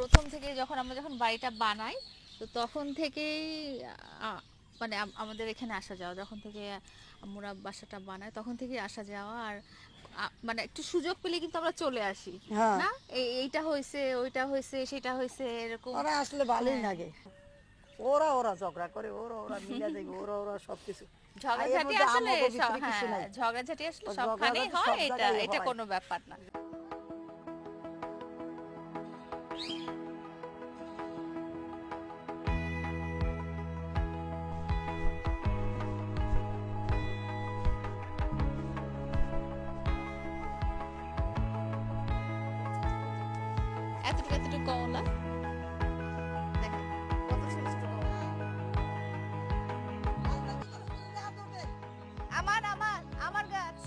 প্রথম থেকে যখন বাড়িটা বানাই, তো তখন থেকেই মানে আমাদের এখানে আসা যাওয়া, যখন থেকে আমরা বাসাটা বানাই তখন থেকেই আসা যাওয়া। আর মানে একটু সুযোগ পেলে কিন্তু আমরা চলে আসি। হ্যাঁ, না, এইটা হয়েছে, ওইটা হয়েছে, সেটা হয়েছে, এরকম। ওরা আসলে ভালোই হ্যাঁ, লাগে। ওরা ওরা ঝগড়া করে, ওরা ওরা মিলে যাবে, ওরা ওরা সবকিছু। আর এর ঝগড়াঝাটি মধ্যে আসলে আমাদের ভিতরে কিছু হ্যাঁ, নাই। ঝগড়াঝাটি আসলে ও সবখানেই ঝগড়াঝাটি হয়, সব এটা জায়গায় এটা হয়। কোনো ব্যাপার না। এতটুকু এতটুকু কমলা দেখেন, কত ছোট ছোট কমলা। আমার গাছ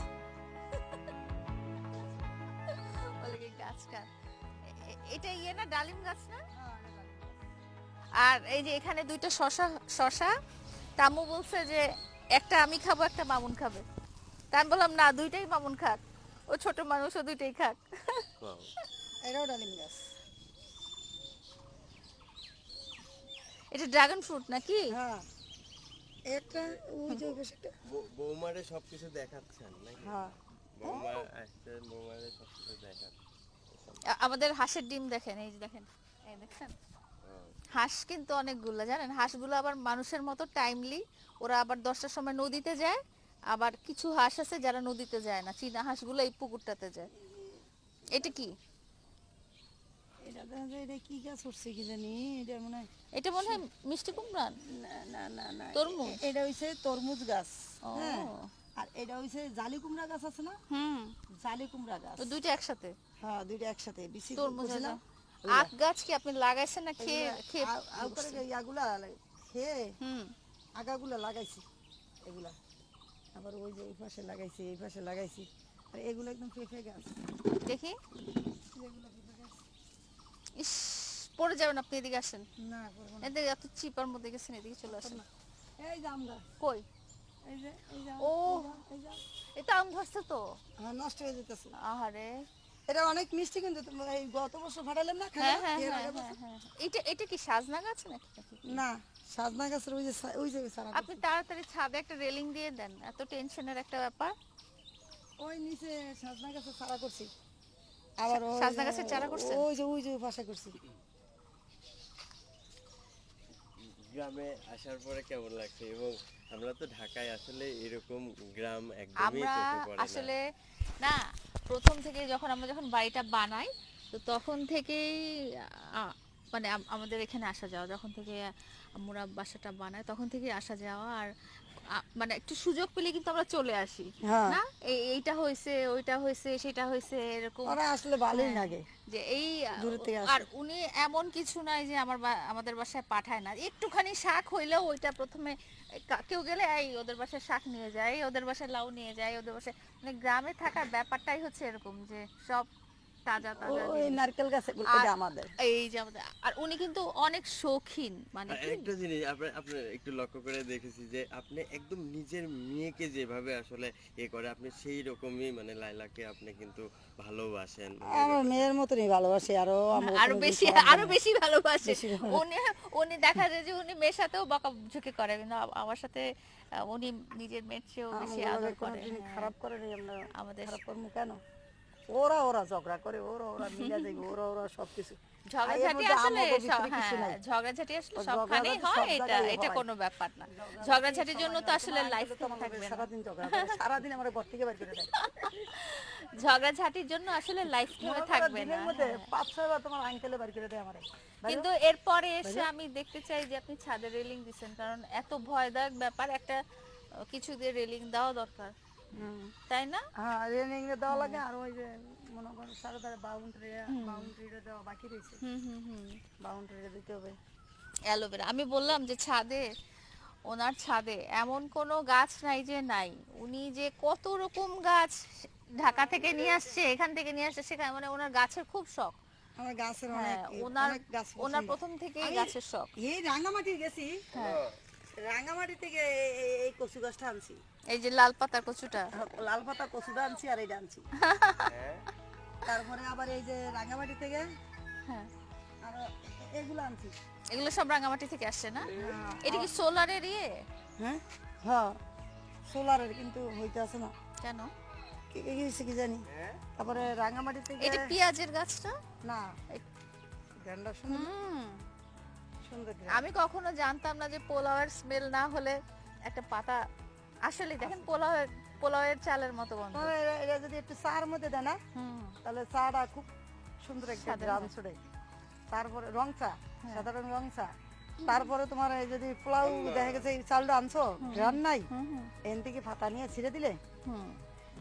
বলে কি গাছ কাট। এটা ইয়ে না, ডালিম গাছ না? আর এই যে এখানে দুইটা শশা, শশা তামু বলছে যে একটা আমি খাবো, একটা মামুন খাবে। তা আমি বললাম না, দুইটাই মামুন খাক, ও ছোট মানুষ, ও দুইটাই খাক। এরাও ডালিম গাছ। এটা ড্রাগন ফ্রুট নাকি? হ্যাঁ, এটা ওই যে ওই পাশে একটা। বৌমারে সবকিছু দেখাচ্ছেন নাকি? হ্যাঁ, বৌমা আসছে, বৌমারে সবকিছু দেখাচ্ছেন। আমাদের হাঁসের ডিম দেখেন, এই যে দেখেন, এই দেখছেন হাঁস কিন্তু অনেকগুলো, জানেন হাঁসগুলো আবার মানুষের মতো টাইমলি, ওরা আবার 10টার সময় নদীতে যায়। আবার কিছু হাঁস আছে যারা নদীতে যায় না, চীনা হাঁসগুলো এই পুকুরটাতে যায়। এটা কি? এটা দেখা যায় এটা কি গাছ উঠছে কি জানি, এটা মনে হয়। এটা মনে হয় মিষ্টি কুমড়া, না না না না, তরমুজ। এটা হইছে তরমুজ গাছ। ও হ্যাঁ, আর এটা হইছে জালি কুমড়া গাছ আছে না, হুম, জালি কুমড়া গাছ। তো দুইটা একসাথে। হ্যাঁ, দুইটা একসাথে বিসি তরমুজ করছি না। আখ গাছ কি আপনি লাগাইছেন না খেয়ে খেয়ে? করে ইয়াগুলা খেয়ে হুম, আগাগুলা লাগাইছি এগুলা। আবার ওই যে এই পাশে লাগাইছি, এই পাশে লাগাইছি। আর এগুলো একদম পেঁপে গাছ। দেখি। এগুলো পেঁপে গাছ। ইস, পড়ে যাবেন আপনি, এদিকে আসেন। না করবো না। এদিকে এত চিপার মধ্যে গেছেন, এদিকে চলে আসেন। এই যে আম গাছ। কই? এই যে এই যে আম, ও, এই যে আম। এটা আম ধরছে তো। হ্যাঁ, নষ্ট হয়ে যেতেছে। আহারে। এটা অনেক মিষ্টি কিন্তু তোমরা এই গত বছর ফাটাইলাম না, হ্যাঁ খাইলাম হ্যাঁ এর হ্যাঁ আগের হ্যাঁ বছর। হ্যাঁ, এটা এটা কি সাজনা গাছ নাকি নাকি? না, সাজনা গাছের ওই যে ওই যে সারা আপনি তাড়াতাড়ি ছাদে একটা রেলিং দিয়ে দেন, এত টেনশনের একটা ব্যাপার। ওই নিচে সাজনা গাছের চারা করছি। আবার ওই সাজনা গাছের চারা করছেন? ওই যে ওই পাশে করছি। গ্রামে আসার পরে কেমন লাগছে? এবং আমরা তো ঢাকায় আসলে এরকম গ্রাম একদমই আমরা চোখে পড়ে না। আসলে না, প্রথম থেকে যখন বাড়িটা বানাই, তো তখন থেকেই মানে আমাদের এখানে আসা যাওয়া, যখন থেকে আমরা বাসাটা বানাই তখন থেকেই আসা যাওয়া। আর মানে একটু সুযোগ পেলে কিন্তু আমরা চলে আসি। হ্যাঁ, না, এইটা হয়েছে, ওইটা হয়েছে, সেটা হয়েছে, এরকম। ওরা আসলে ভালোই হ্যাঁ, লাগে। যে এই দূরের থেকে আর আসে। উনি এমন কিছু নাই যে আমাদের বাসায় পাঠায় না, একটুখানি শাক হইলেও ওইটা প্রথমে কেউ গেলে এই ওদের বাসায় শাক নিয়ে যায়, ওদের বাসায় লাউ নিয়ে যায়, ওদের বাসায়, মানে গ্রামে থাকার ব্যাপারটাই হচ্ছে এরকম যে সব তাজা তাজা ওই জিনিস। নারকেল গাছ আর এটা আমাদের। এই যে আমাদের, আর উনি কিন্তু অনেক শৌখিন, মানে আর কি একটা জিনিস আপনি একটু লক্ষ্য করে দেখেছি যে আপনি একদম নিজের মেয়েকে যেভাবে আসলে করে, আপনি সেই রকমই মানে লাইলাকে আপনি কিন্তু ভালোবাসেন, মানে আমার এরকম। মেয়ের মতনই ভালোবাসে, আরো আমার আরো বেশি, আরো বেশি ভালোবাসে। বেশি ভালো। উনি উনি দেখা যায় যে উনি মেয়ের সাথেও বকাঝুকি করে, কিন্তু আমার সাথে উনি নিজের মেয়ের চেয়েও বেশি আমাদের আদর কোনো করে। জিনিস হ্যাঁ, খারাপ করে নি আমরা। আমাদের খারাপ করবো কেন? ওরা ওরা ঝগড়া করে, ওরা ওরা মিলে যাবে, ওরা ওরা সবকিছু। আর এর ঝগড়াঝাটি মধ্যে আসলে আমাদের ভিতরে কিছু হ্যাঁ, নাই। ঝগড়াঝাটি আসলে ও সবখানেই ঝগড়াঝাটি হয়, সব এটা জায়গায় এটা হয়। কোনো ব্যাপার না। ঝগড়াঝাটির জন্য তো আসলে লাইফ তোমার থাকবে না। সারাদিন ঝগড়া করে, সারাদিন আমরা ঘর থেকে বের করে দেয়। ঝগড়াঝাটির জন্য আসলে লাইফ মনে করো থাকবে না। দিনের মধ্যে হ্যাঁ। 5-6 বার তোমার আঙ্কেলে বের করে দেয় আমারে। কিন্তু এরপরে এসে আমি দেখতে চাই যে আপনি ছাদে রেলিং দিচ্ছেন, কারণ এত ভয়দায়ক ব্যাপার, একটা কিছু দিয়ে রেলিং দেওয়া দরকার, তাই না? হ্যাঁ, রেলিং দেওয়া লাগে। আর ওই যে মনে করো সারাদারে বাউন্ডারিটা দেওয়া বাকি রয়েছে। হুম হুম হুম। বাউন্ডারিটা দিতে হবে। অ্যালোভেরা, আমি বললাম যে ছাদে, ওনার ছাদে এমন কোনো গাছ নাই যে নাই, উনি যে কত রকম গাছ ঢাকা থেকে নিয়ে আসছে, এখান থেকে নিয়ে আসছে, সেখানে মানে ওনার গাছের খুব শখ। আমার গাছের হ্যাঁ, অনেক অনেক গাছ ওনার পছন্দ। প্রথম থেকেই আমি গাছের শখ। এই রাঙামাটি গেছি, হ্যাঁ, রাঙামাটি থেকে এই কচু গাছটা আনছি। এই যে লাল পাতা কচুটা। লাল পাতা কচুটা আনছি আর এইটা আনছি। হ্যাঁ, তারপরে আবার এই যে রাঙামাটি থেকে হ্যাঁ, আর এগুলো আনছি। এগুলো সব রাঙামাটি থেকে আসছে না? হ্যাঁ, এটা কি সোলারের ইয়ে? হ্যাঁ হ্যাঁ সোলারের কিন্তু হইতে আছে না কেন? কি কি হয়েছে কি জানি। তারপরে রাঙামাটি থেকে এটা পেঁয়াজের গাছটা? না গ্রান্ডা সুন্দর হুম, সুন্দর আমি কখনো জানতাম না যে পোলাওয়ের স্মেল না হলে একটা পাতা, আসলে দেখেন পোলাওয়ের চালের মতো গন্ধ। তবে এটা যদি একটু চার মধ্যে দেয় না হুম, তাহলে চাটা খুব সুন্দর একটা স্বাদের গ্রাম হয়। ছড়ে। তারপরে রং চা হ্যাঁ। সাধারণ রং চা। তারপরে তোমার এই যদি পোলাও দেখা গেছে এই চালটা আনছো গ্রান নাই হুম, হুম, এন থেকে ফাতা নিয়ে ছিঁড়ে দিলে হুম।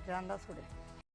গ্রানটা ছড়ে।